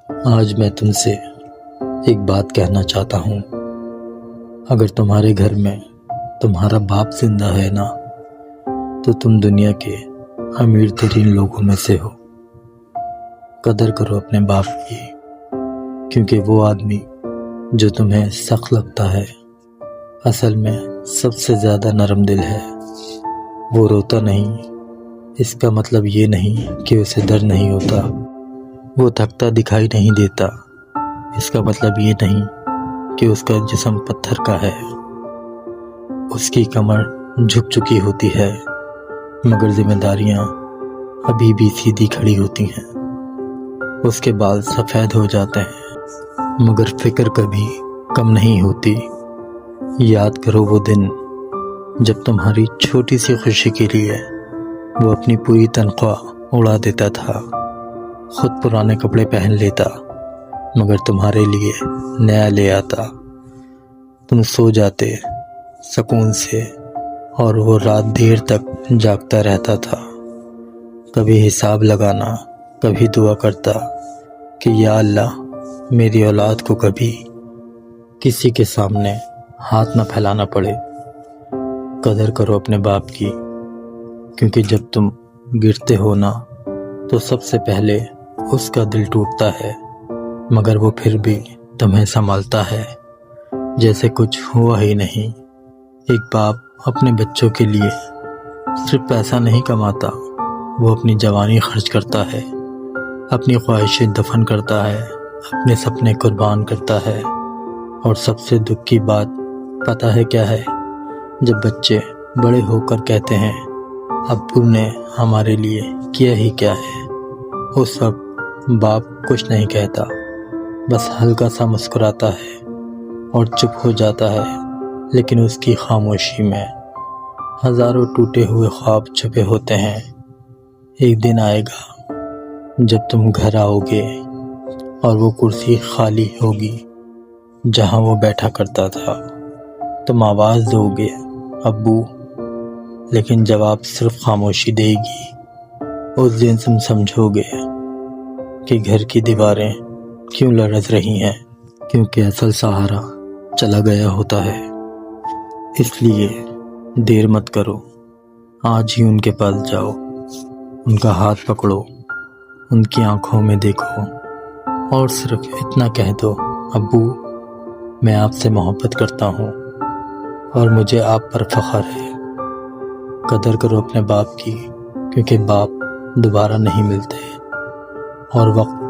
آج میں تم سے ایک بات کہنا چاہتا ہوں۔ اگر تمہارے گھر میں تمہارا باپ زندہ ہے نا، تو تم دنیا کے امیر ترین لوگوں میں سے ہو۔ قدر کرو اپنے باپ کی، کیونکہ وہ آدمی جو تمہیں سخت لگتا ہے اصل میں سب سے زیادہ نرم دل ہے۔ وہ روتا نہیں، اس کا مطلب یہ نہیں کہ اسے ڈر نہیں ہوتا۔ وہ تھکتا دکھائی نہیں دیتا، اس کا مطلب یہ نہیں کہ اس کا جسم پتھر کا ہے۔ اس کی کمر جھک چکی ہوتی ہے، مگر ذمہ داریاں ابھی بھی سیدھی کھڑی ہوتی ہیں۔ اس کے بال سفید ہو جاتے ہیں، مگر فکر کبھی کم نہیں ہوتی۔ یاد کرو وہ دن جب تمہاری چھوٹی سی خوشی کے لیے وہ اپنی پوری تنخواہ اڑا دیتا تھا، خود پرانے کپڑے پہن لیتا مگر تمہارے لیے نیا لے آتا۔ تم سو جاتے سکون سے اور وہ رات دیر تک جاگتا رہتا تھا، کبھی حساب لگانا، کبھی دعا کرتا کہ یا اللہ میری اولاد کو کبھی کسی کے سامنے ہاتھ نہ پھیلانا پڑے۔ قدر کرو اپنے باپ کی، کیونکہ جب تم گرتے ہو نا تو سب سے پہلے اس کا دل ٹوٹتا ہے، مگر وہ پھر بھی تمہیں سنبھالتا ہے جیسے کچھ ہوا ہی نہیں۔ ایک باپ اپنے بچوں کے لیے صرف پیسہ نہیں کماتا، وہ اپنی جوانی خرچ کرتا ہے، اپنی خواہشیں دفن کرتا ہے، اپنے سپنے قربان کرتا ہے۔ اور سب سے دکھ کی بات پتہ ہے کیا ہے؟ جب بچے بڑے ہو کر کہتے ہیں ابو نے ہمارے لیے کیا ہی کیا ہے، اس وقت باپ کچھ نہیں کہتا، بس ہلکا سا مسکراتا ہے اور چپ ہو جاتا ہے۔ لیکن اس کی خاموشی میں ہزاروں ٹوٹے ہوئے خواب چھپے ہوتے ہیں۔ ایک دن آئے گا جب تم گھر آؤ گے اور وہ کرسی خالی ہوگی جہاں وہ بیٹھا کرتا تھا۔ تم آواز دو گے ابو، لیکن جواب صرف خاموشی دے گی۔ اس دن تم سمجھو گے کہ گھر کی دیواریں کیوں لرز رہی ہیں، کیونکہ اصل سہارا چلا گیا ہوتا ہے۔ اس لیے دیر مت کرو، آج ہی ان کے پاس جاؤ، ان کا ہاتھ پکڑو، ان کی آنکھوں میں دیکھو اور صرف اتنا کہہ دو ابو میں آپ سے محبت کرتا ہوں اور مجھے آپ پر فخر ہے۔ قدر کرو اپنے باپ کی، کیونکہ باپ دوبارہ نہیں ملتے اور وقت